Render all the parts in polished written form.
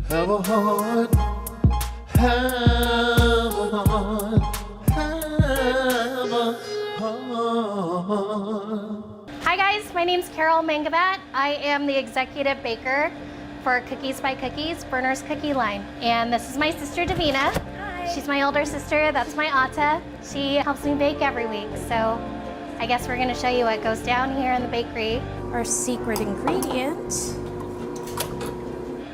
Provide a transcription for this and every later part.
Have a heart, have a heart, have a heart. Hi guys, my name's Carol Mangabat. I am the executive baker for Cookies by Cookies, Berner's Cookie line. And this is my sister Davina. Hi. She's my older sister, that's my Ata. She helps me bake every week. So I guess we're gonna show you what goes down here in the bakery. Our secret ingredient.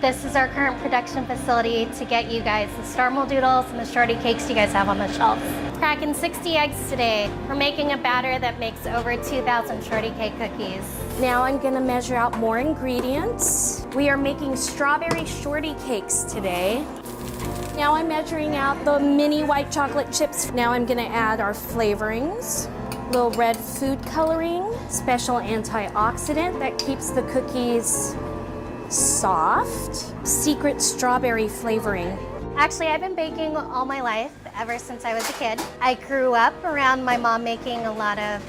This is our current production facility to get you guys the star mold doodles and the shorty cakes you guys have on the shelves. Cracking 60 eggs today. We're making a batter that makes over 2,000 shorty cake cookies. Now I'm gonna measure out more ingredients. We are making strawberry shorty cakes today. Now I'm measuring out the mini white chocolate chips. Now I'm gonna add our flavorings. Little red food coloring, special antioxidant that keeps the cookies soft, secret strawberry flavoring. Actually, I've been baking all my life, ever since I was a kid. I grew up around my mom making a lot of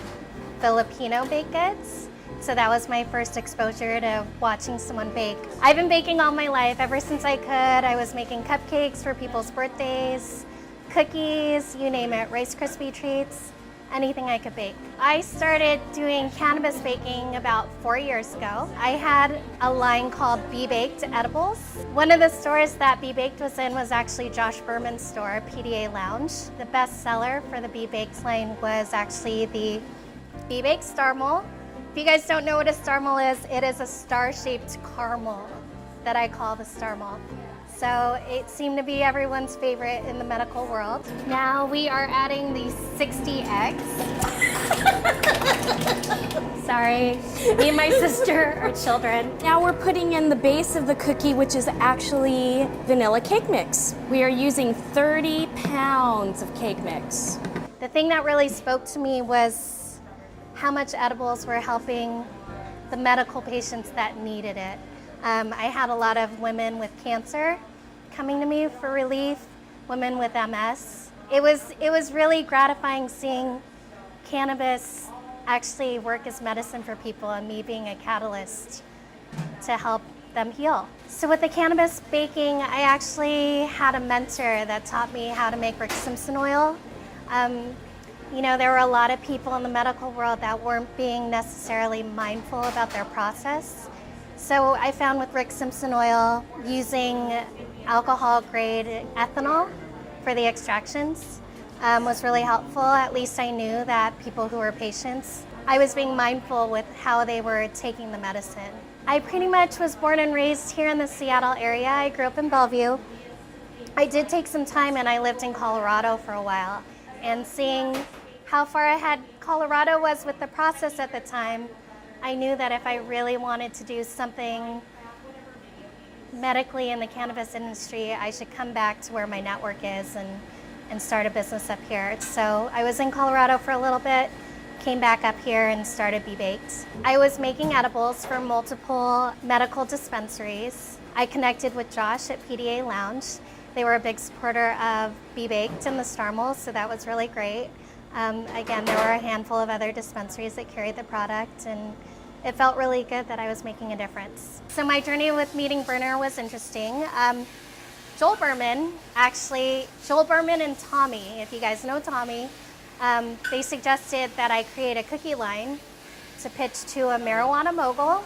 Filipino baked goods. So that was my first exposure to watching someone bake. I've been baking all my life, ever since I could. I was making cupcakes for people's birthdays, cookies, you name it, Rice Krispie treats, anything I could bake. I started doing cannabis baking about 4 years ago. I had a line called Bee Baked Edibles. One of the stores that Bee Baked was in was actually Josh Berman's store, PDA Lounge. The best seller for the Bee Baked line was actually the Bee Baked Star Mole. If you guys don't know what a star mole is, it is a star-shaped caramel that I call the star mole. So it seemed to be everyone's favorite in the medical world. Now we are adding these 60 eggs. Sorry, me and my sister are children. Now we're putting in the base of the cookie, which is actually vanilla cake mix. We are using 30 pounds of cake mix. The thing that really spoke to me was how much edibles were helping the medical patients that needed it. I had a lot of women with cancer coming to me for relief, women with MS. It was really gratifying seeing cannabis actually work as medicine for people and me being a catalyst to help them heal. So with the cannabis baking, I actually had a mentor that taught me how to make Rick Simpson oil. You know, there were a lot of people in the medical world that weren't being necessarily mindful about their process. So I found with Rick Simpson oil, using alcohol-grade ethanol for the extractions was really helpful. At least I knew that people who were patients, I was being mindful with how they were taking the medicine. I pretty much was born and raised here in the Seattle area. I grew up in Bellevue. I did take some time and I lived in Colorado for a while. And seeing how far ahead Colorado was with the process at the time, I knew that if I really wanted to do something medically in the cannabis industry, I should come back to where my network is and start a business up here. So I was in Colorado for a little bit, came back up here and started Bee Baked. I was making edibles for multiple medical dispensaries. I connected with Josh at PDA Lounge. They were a big supporter of Bee Baked and the Star Mole, so that was really great. Again, there were a handful of other dispensaries that carried the product, and it felt really good that I was making a difference. So my journey with meeting Berner was interesting. Joel Berman and Tommy, if you guys know Tommy, they suggested that I create a cookie line to pitch to a marijuana mogul.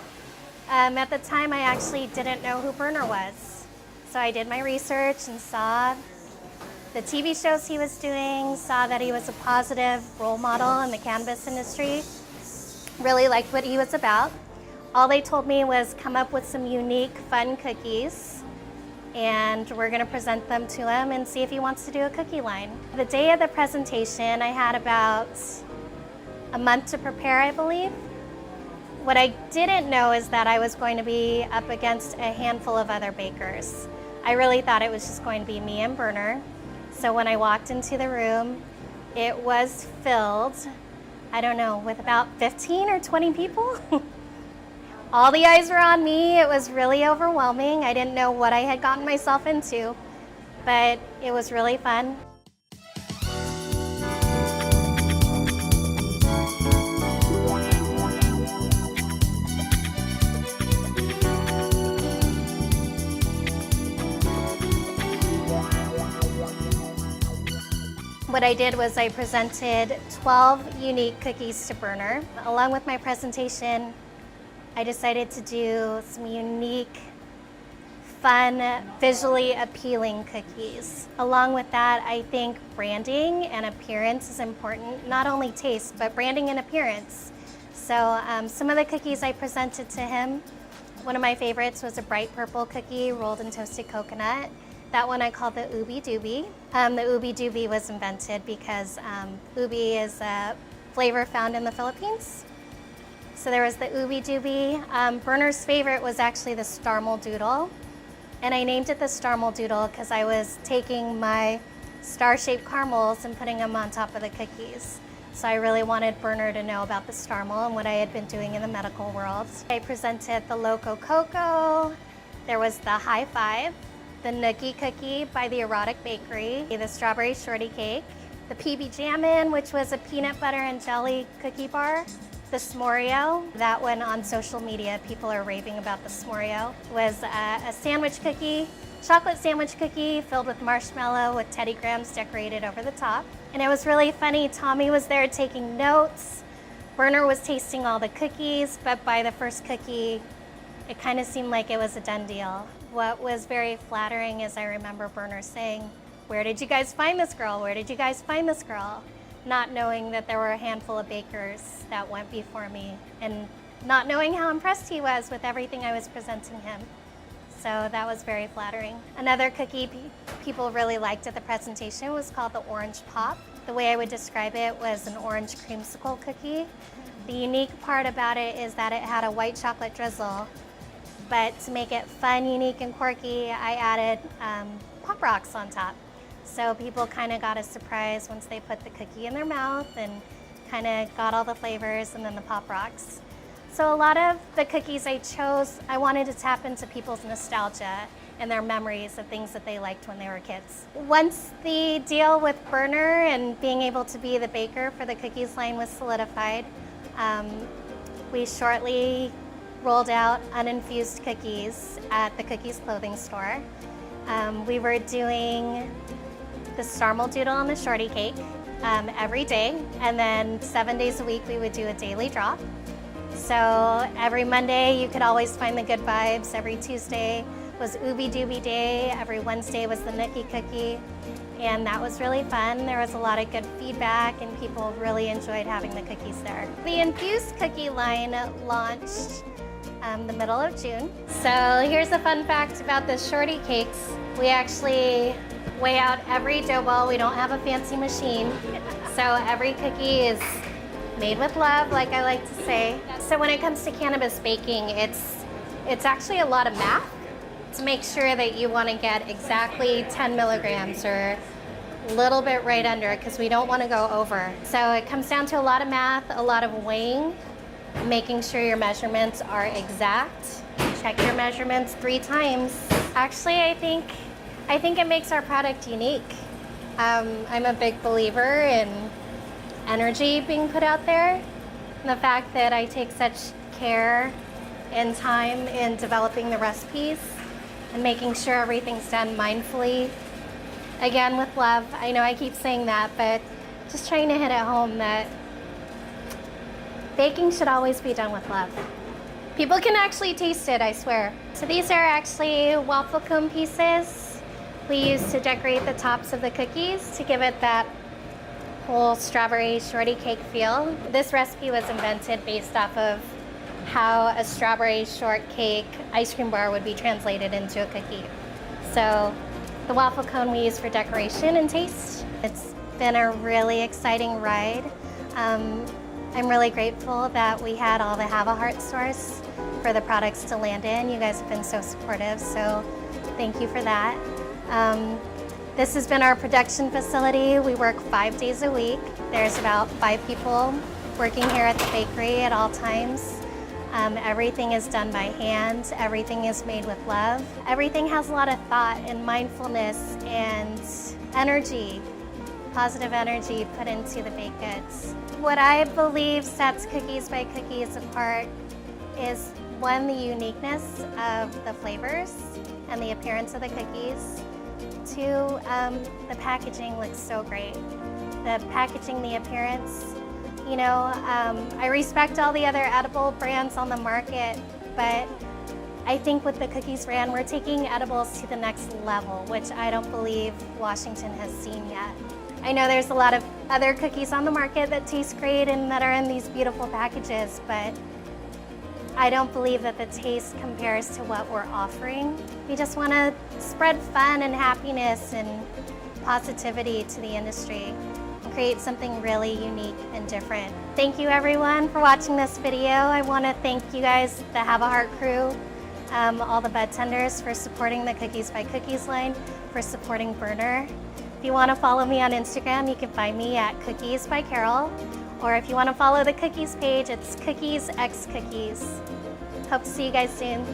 At the time, I actually didn't know who Berner was. So I did my research and saw the TV shows he was doing, saw that he was a positive role model in the cannabis industry, really liked what he was about. All they told me was come up with some unique, fun cookies, and we're gonna present them to him and see if he wants to do a cookie line. The day of the presentation, I had about a month to prepare, I believe. What I didn't know is that I was going to be up against a handful of other bakers. I really thought it was just going to be me and Berner. So when I walked into the room, it was filled, I don't know, with about 15 or 20 people. All the eyes were on me. It was really overwhelming. I didn't know what I had gotten myself into, but it was really fun. What I did was I presented 12 unique cookies to Berner. Along with my presentation, I decided to do some unique, fun, visually appealing cookies. Along with that, I think branding and appearance is important, not only taste, but branding and appearance. So some of the cookies I presented to him, one of my favorites was a bright purple cookie rolled in toasted coconut. That one I called the Ubi Dubi. The Ubi Dubi was invented because ubi is a flavor found in the Philippines. So there was the Ubi Dubi. Berner's favorite was actually the Starmel Doodle. And I named it the Starmel Doodle because I was taking my star-shaped caramels and putting them on top of the cookies. So I really wanted Berner to know about the Starmel and what I had been doing in the medical world. I presented the Loco Coco. There was the High Five, the Nookie Cookie by the Erotic Bakery, the Strawberry Shorty Cake, the PB Jammin', which was a peanut butter and jelly cookie bar, the S'moreo. That one on social media, people are raving about the S'moreo. It was a sandwich cookie, chocolate sandwich cookie filled with marshmallow with Teddy Grahams decorated over the top. And it was really funny. Tommy was there taking notes. Berner was tasting all the cookies, but by the first cookie, it kind of seemed like it was a done deal. What was very flattering is I remember Berner saying, "Where did you guys find this girl? Where did you guys find this girl?" Not knowing that there were a handful of bakers that went before me and not knowing how impressed he was with everything I was presenting him. So that was very flattering. Another cookie people really liked at the presentation was called the Orange Pop. The way I would describe it was an orange creamsicle cookie. The unique part about it is that it had a white chocolate drizzle, but to make it fun, unique, and quirky, I added Pop Rocks on top. So people kind of got a surprise once they put the cookie in their mouth and kind of got all the flavors and then the Pop Rocks. So a lot of the cookies I chose, I wanted to tap into people's nostalgia and their memories of things that they liked when they were kids. Once the deal with Berner and being able to be the baker for the cookies line was solidified, we shortly rolled out uninfused cookies at the Cookies clothing store. We were doing the Starmel Doodle and the Shorty Cake every day, and then 7 days a week we would do a daily drop. So every Monday you could always find the good vibes. Every Tuesday was Ubi Dubi Day. Every Wednesday was the Nookie Cookie. And that was really fun. There was a lot of good feedback and people really enjoyed having the cookies there. The infused cookie line launched the middle of June. So here's a fun fact about the Shorty Cakes. We actually weigh out every dough ball. We don't have a fancy machine. So every cookie is made with love, like I like to say. So when it comes to cannabis baking, it's actually a lot of math to make sure that you want to get exactly 10 milligrams or a little bit right under, because we don't want to go over. So it comes down to a lot of math, a lot of weighing, making sure your measurements are exact. Check your measurements 3 times. Actually, I think it makes our product unique. I'm a big believer in energy being put out there. And the fact that I take such care and time in developing the recipes and making sure everything's done mindfully. Again, with love. I know I keep saying that, but just trying to hit it home that baking should always be done with love. People can actually taste it, I swear. So these are actually waffle cone pieces we use to decorate the tops of the cookies to give it that whole strawberry shorty cake feel. This recipe was invented based off of how a strawberry shortcake ice cream bar would be translated into a cookie. So the waffle cone we use for decoration and taste. It's been a really exciting ride. I'm really grateful that we had all the Have a Heart stores for the products to land in. You guys have been so supportive, so thank you for that. This has been our production facility. We work 5 days a week. There's about 5 people working here at the bakery at all times. Everything is done by hand. Everything is made with love. Everything has a lot of thought and mindfulness and energy, positive energy put into the baked goods. What I believe sets Cookies by Cookies apart is, one, the uniqueness of the flavors and the appearance of the cookies. 2, the packaging looks so great. the packaging, the appearance. You know, I respect all the other edible brands on the market, but I think with the Cookies brand, we're taking edibles to the next level, which I don't believe Washington has seen yet. I know there's a lot of other cookies on the market that taste great and that are in these beautiful packages, but I don't believe that the taste compares to what we're offering. We just want to spread fun and happiness and positivity to the industry and create something really unique and different. Thank you everyone for watching this video. I want to thank you guys, the Have a Heart crew, all the bud tenders for supporting the Cookies by Cookies line, for supporting Burner. If you want to follow me on Instagram, you can find me at Cookies by Carol. Or if you want to follow the Cookies page, it's Cookies X Cookies. Hope to see you guys soon.